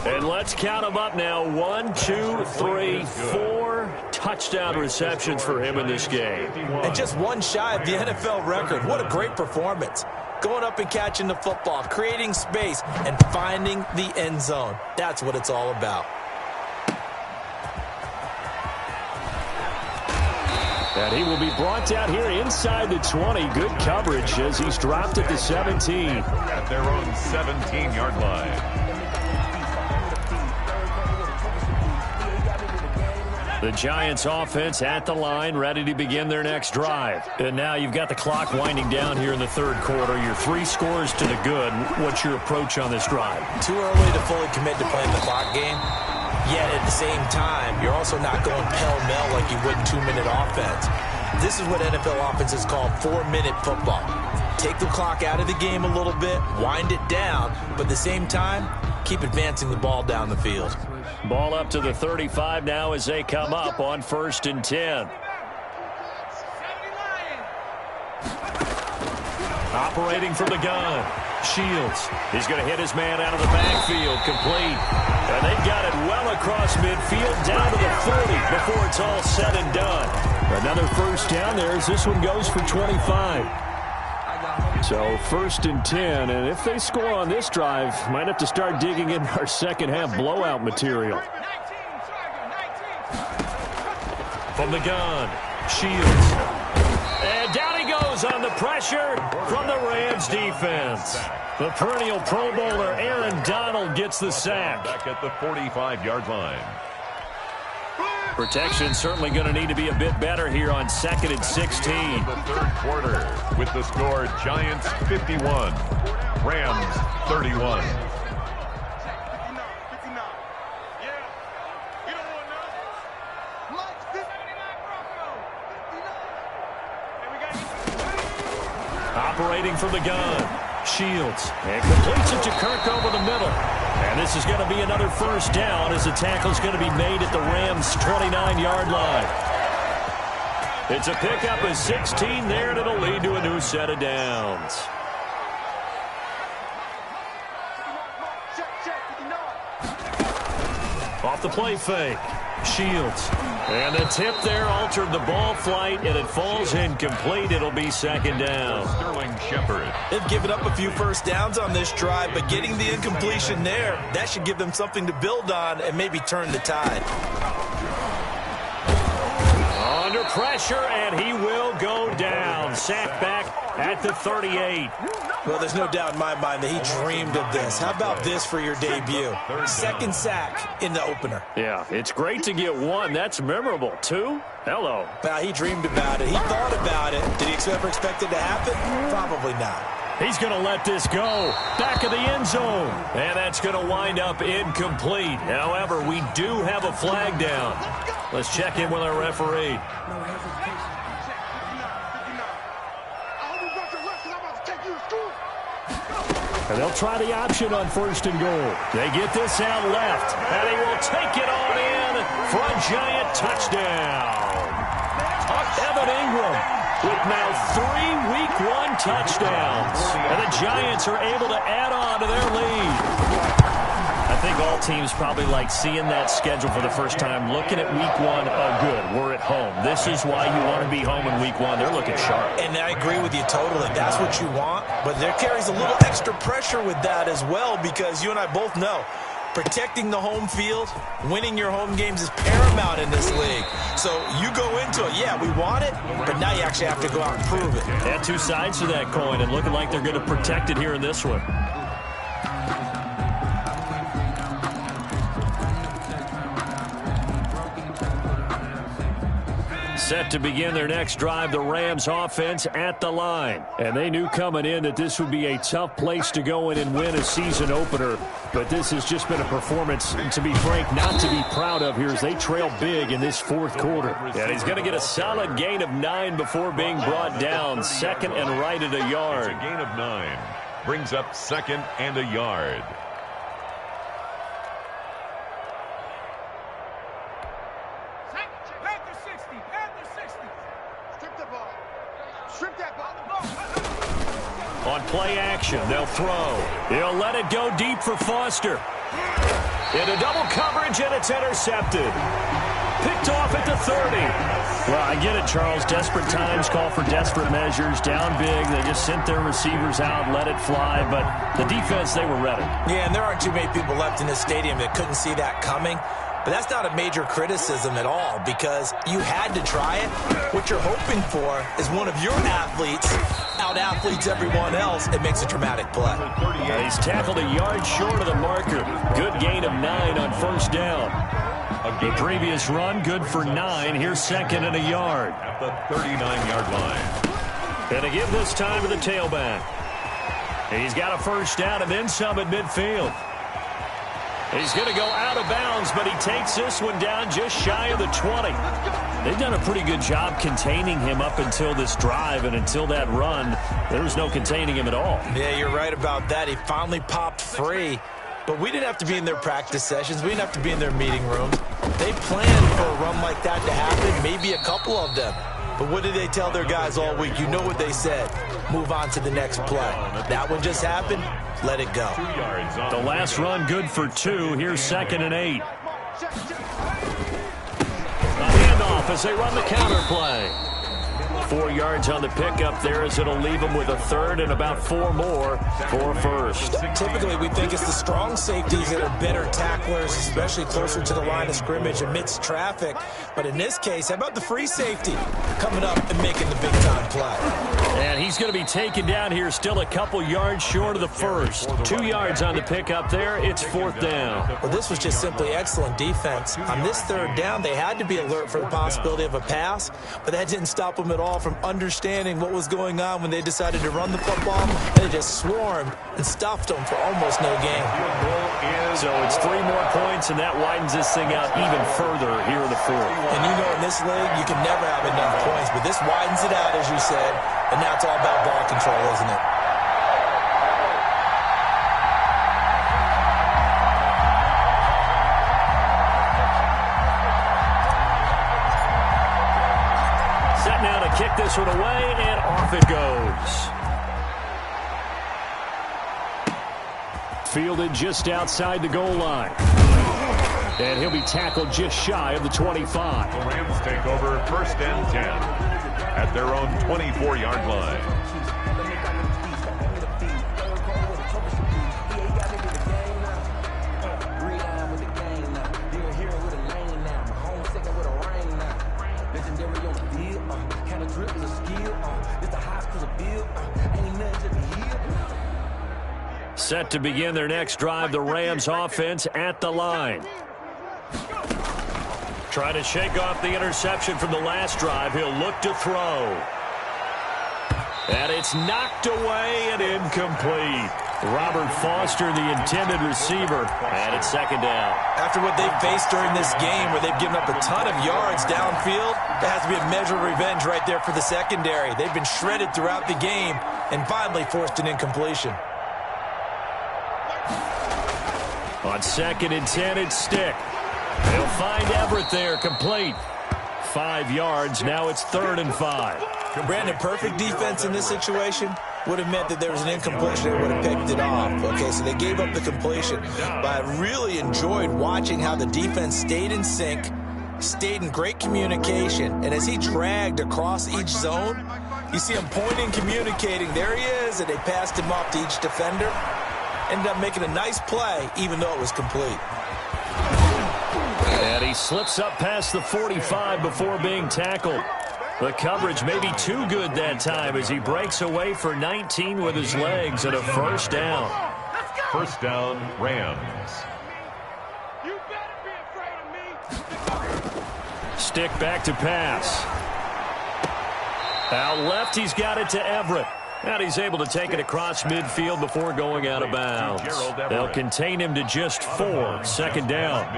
S2: And let's count them up now. 1, 2, 3, 4 touchdown receptions for him in this game.
S4: And just one shy of the NFL record. What a great performance. Going up and catching the football, creating space, and finding the end zone. That's what it's all about.
S2: And he will be brought down here inside the 20. Good coverage as he's dropped at the 17.
S3: At their own 17-yard line.
S2: The Giants offense at the line, ready to begin their next drive. And now you've got the clock winding down here in the 3rd quarter. Your 3 scores to the good. What's your approach on this drive?
S4: Too early to fully commit to playing the clock game. Yet at the same time, you're also not going pell-mell like you would in 2-minute offense. This is what NFL offenses call 4-minute football. Take the clock out of the game a little bit, wind it down, but at the same time, keep advancing the ball down the field.
S2: Ball up to the 35 now as they come up on 1st and 10. Operating from the gun. Shields. He's going to hit his man out of the backfield. Complete. And they've got it well across midfield down to the 40 before it's all said and done. Another first down there as this one goes for 25. So 1st and 10, and if they score on this drive, might have to start digging in our second half blowout material. From the gun, Shields. And down he goes on the pressure from the Rams defense. The perennial Pro Bowler Aaron Donald gets the sack.
S3: Back at the 45-yard line.
S2: Protection certainly going to need to be a bit better here on 2nd and 16.
S3: The third quarter with the score Giants 51, Rams 31.
S2: Operating from the gun. Shields. And completes it to Kirk over the middle. And this is going to be another first down as the tackle is going to be made at the Rams' 29-yard line. It's a pickup of 16 there, and it'll lead to a new set of downs. Off the play fake. Shields. And the tip there altered the ball flight, and it falls incomplete. It'll be 2nd down.
S3: Sterling Shepard.
S5: They've given up a few first downs on this drive, but getting the incompletion there, that should give them something to build on and maybe turn the tide.
S2: Under pressure, and he will go down. Sacked back at the 38.
S4: Well, there's no doubt in my mind that he dreamed of this. How about this for your debut? Second sack in the opener.
S2: Yeah, it's great to get one. That's memorable. 2? Hello.
S4: Well, he dreamed about it. He thought about it. Did he ever expect it to happen? Probably not.
S2: He's going to let this go. Back of the end zone. And that's going to wind up incomplete. However, we do have a flag down. Let's check in with our referee. And they'll try the option on 1st and goal. They get this out left, and he will take it on in for a Giant touchdown. Evan Ingram with now 3 Week 1 touchdowns. And the Giants are able to add on to their lead. I think all teams probably like seeing that schedule for the first time, looking at Week 1, oh good, we're at home. This is why you want to be home in Week 1. They're looking sharp.
S4: And I agree with you totally. That's what you want, but there carries a little extra pressure with that as well, because you and I both know protecting the home field, winning your home games is paramount in this league. So you go into it, yeah, we want it, but now you actually have to go out and prove it.
S2: And 2 sides to that coin, and looking like they're going to protect it here in this one. Set to begin their next drive, the Rams offense at the line. And they knew coming in that this would be a tough place to go in and win a season opener. But this has just been a performance, to be frank, not to be proud of here as they trail big in this 4th quarter. And he's going to get a solid gain of 9 before being brought down. 2nd and right at a yard.
S3: It's a gain of 9. Brings up 2nd and a yard.
S2: On play action, they'll throw. He'll let it go deep for Foster. Into double coverage, and it's intercepted. Picked off at the 30. Well, I get it, Charles. Desperate times call for desperate measures. Down big, they just sent their receivers out, let it fly. But the defense, they were ready.
S4: Yeah, and there aren't too many people left in this stadium that couldn't see that coming. But that's not a major criticism at all, because you had to try it. What you're hoping for is one of your athletes out-athletes everyone else and makes a dramatic play.
S2: He's tackled a yard short of the marker. Good gain of 9 on 1st down. The previous run, good for 9. Here's 2nd and a yard.
S3: At the 39-yard line.
S2: And to give this time to the tailback. He's got a first down and then some at midfield. He's going to go out of bounds, but he takes this one down just shy of the 20. They've done a pretty good job containing him up until this drive, and until that run, there was no containing him at all.
S4: Yeah, you're right about that. He finally popped free. But we didn't have to be in their practice sessions. We didn't have to be in their meeting rooms. They planned for a run like that to happen, maybe a couple of them. But what did they tell their guys all week? You know what they said. Move on to the next play. That one just happened. Let it go.
S2: The last run good for 2. Here's 2nd and 8. A handoff as they run the counter play. 4 yards on the pickup there as it'll leave them with a 3rd and about 4 more for a first.
S4: Typically, we think it's the strong safeties that are better tacklers, especially closer to the line of scrimmage amidst traffic. But in this case, how about the free safety coming up and making the big-time play?
S2: And he's going to be taken down here, still a couple yards short of the first. 2 yards on the pickup there. It's 4th down.
S4: Well, this was just simply excellent defense. On this 3rd down, they had to be alert for the possibility of a pass, but that didn't stop them at all from understanding what was going on when they decided to run the football, and they just swarmed and stuffed them for almost no gain.
S2: So it's 3 more points, and that widens this thing out even further here in the 4th.
S4: And you know in this league, you can never have enough points, but this widens it out, as you said, and now it's all about ball control, isn't it?
S2: Now to kick this one away, and off it goes. Fielded just outside the goal line. And he'll be tackled just shy of the 25.
S3: The Rams take over 1st and 10 at their own 24-yard line.
S2: Set to begin their next drive, the Rams offense at the line. Trying to shake off the interception from the last drive. He'll look to throw. And it's knocked away and incomplete. Robert Foster, the intended receiver, and it's 2nd down.
S4: After what they've faced during this game where they've given up a ton of yards downfield, there has to be a measure of revenge right there for the secondary. They've been shredded throughout the game and finally forced an incompletion.
S2: On 2nd and 10, it's Stick. They'll find Everett there, complete. 5 yards, now it's 3rd and 5.
S4: Brandon, perfect defense in this situation would have meant that there was an incompletion. They would have picked it off. Okay, so they gave up the completion. But I really enjoyed watching how the defense stayed in sync, stayed in great communication, and as he dragged across each zone, you see him pointing, communicating. There he is, and they passed him off to each defender. Ended up making a nice play, even though it was complete.
S2: And he slips up past the 45 before being tackled. The coverage may be too good that time as he breaks away for 19 with his legs and a 1st down.
S3: 1st down, Rams.
S6: You better be afraid of me.
S2: Stick back to pass. Out left, he's got it to Everett. And he's able to take it across midfield before going out of bounds. They'll contain him to just 4. 2nd down.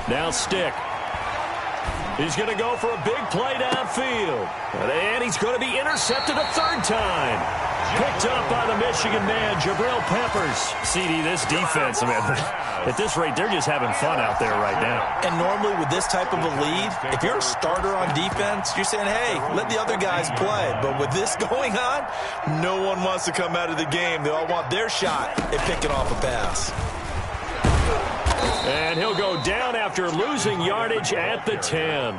S2: Now Stick. He's going to go for a big play downfield. And he's going to be intercepted a 3rd time. Picked up by the Michigan man, Jabril Peppers. CD, this defense, man, at this rate, they're just having fun out there right now.
S4: And normally with this type of a lead, if you're a starter on defense, you're saying, hey, let the other guys play. But with this going on, no one wants to come out of the game. They all want their shot at picking off a pass.
S2: And he'll go down after losing yardage at the 10.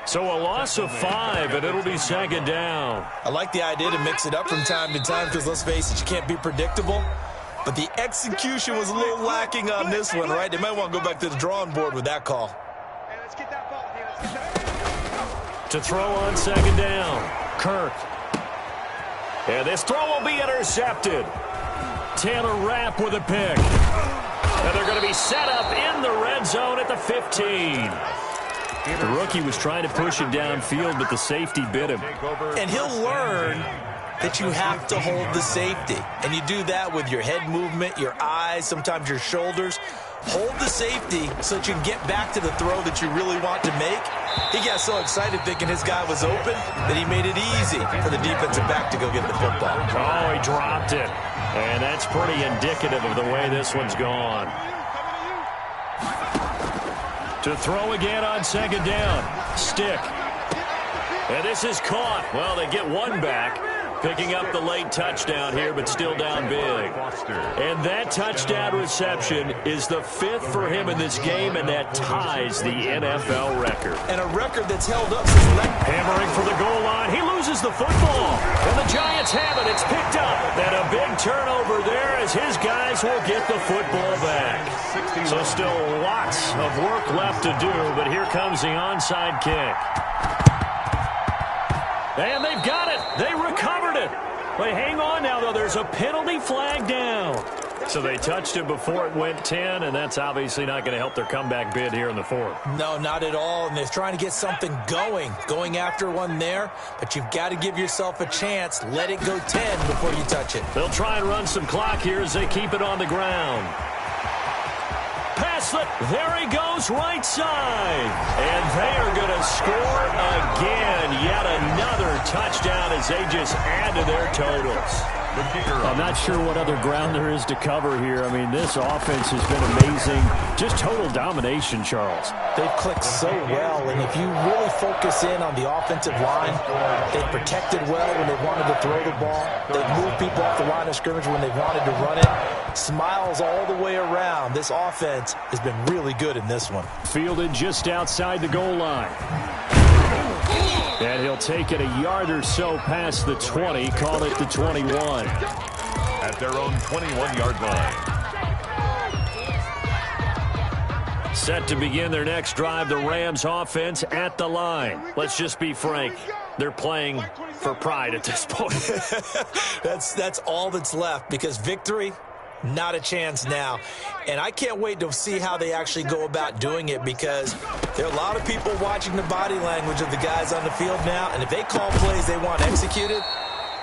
S2: So a loss of 5, and it'll be 2nd down.
S4: I like the idea to mix it up from time to time because, let's face it, you can't be predictable. But the execution was a little lacking on this one, right? They might want to go back to the drawing board with that call.
S6: Hey, let's get that ball here. Let's get that.
S2: To throw on 2nd down, Kirk. And this throw will be intercepted. Taylor Rapp with a pick. And they're going to be set up in the red zone at the 15. The rookie was trying to push him downfield, but the safety bit him.
S4: And he'll learn that you have to hold the safety. And you do that with your head movement, your eyes, sometimes your shoulders. Hold the safety so that you can get back to the throw that you really want to make. He got so excited thinking his guy was open that he made it easy for the defensive back to go get the football.
S2: Oh, he dropped it. And that's pretty indicative of the way this one's gone. To throw again on second down. Stick. And this is caught. Well, they get one back. Picking up the late touchdown here, but still down big. And that touchdown reception is the 5th for him in this game, and that ties the NFL record.
S4: And a record that's held up since
S2: hammering for the goal line. He loses the football. And the Giants have it. It's picked up. And a big turnover there as his guys will get the football back. So still lots of work left to do, but here comes the onside kick. And they've got it. They recovered it. But hang on now, though. There's a penalty flag down. So they touched it before it went 10, and that's obviously not going to help their comeback bid here in the 4th.
S4: No, not at all. And they're trying to get something going after one there. But you've got to give yourself a chance. Let it go 10 before you touch it.
S2: They'll try and run some clock here as they keep it on the ground. Pass it. There he goes, right side. And they are going to score again. Yet another touchdown as they just add to their totals.
S7: I'm not sure what other ground there is to cover here. I mean, this offense has been amazing. Just total domination, Charles.
S4: They've clicked so well, and if you really focus in on the offensive line, they've protected well when they wanted to throw the ball. They've moved people off the line of scrimmage when they wanted to run it. Smiles all the way around. This offense has been really good in this one.
S7: Fielded just outside the goal line. And he'll take it a yard or so past the 20, call it the 21.
S3: At their own 21-yard line.
S2: Set to begin their next drive, the Rams offense at the line. Let's just be frank. They're playing for pride at this point.
S4: That's all that's left, because victory, not a chance now. And I can't wait to see how they actually go about doing it, because there are a lot of people watching the body language of the guys on the field now, and if they call plays they want executed,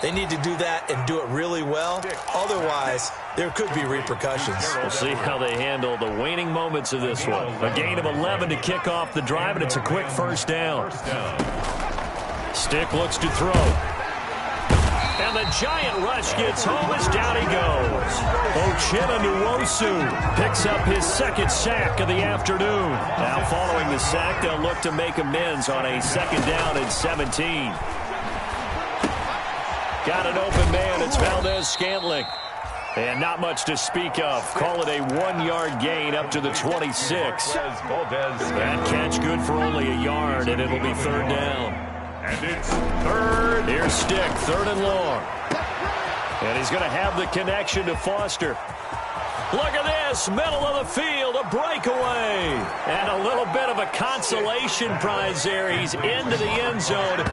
S4: they need to do that and do it really well. Otherwise, there could be repercussions.
S2: We'll see how they handle the waning moments of this one. A gain of 11 to kick off the drive, and it's a quick first down. Stick looks to throw. And the giant rush gets home as down he goes. Ochena Nwosu picks up his second sack of the afternoon. Now following the sack, they'll look to make amends on a second down and 17. Got an open man. It's Valdez-Scantling. And not much to speak of. Call it a 1-yard gain up to the 26. That catch good for only a yard, and it'll be third down.
S3: And it's third.
S2: Here's Stick, third and long. And he's going to have the connection to Foster. Look at this, middle of the field, a breakaway. And a little bit of a consolation prize there. He's into the end zone.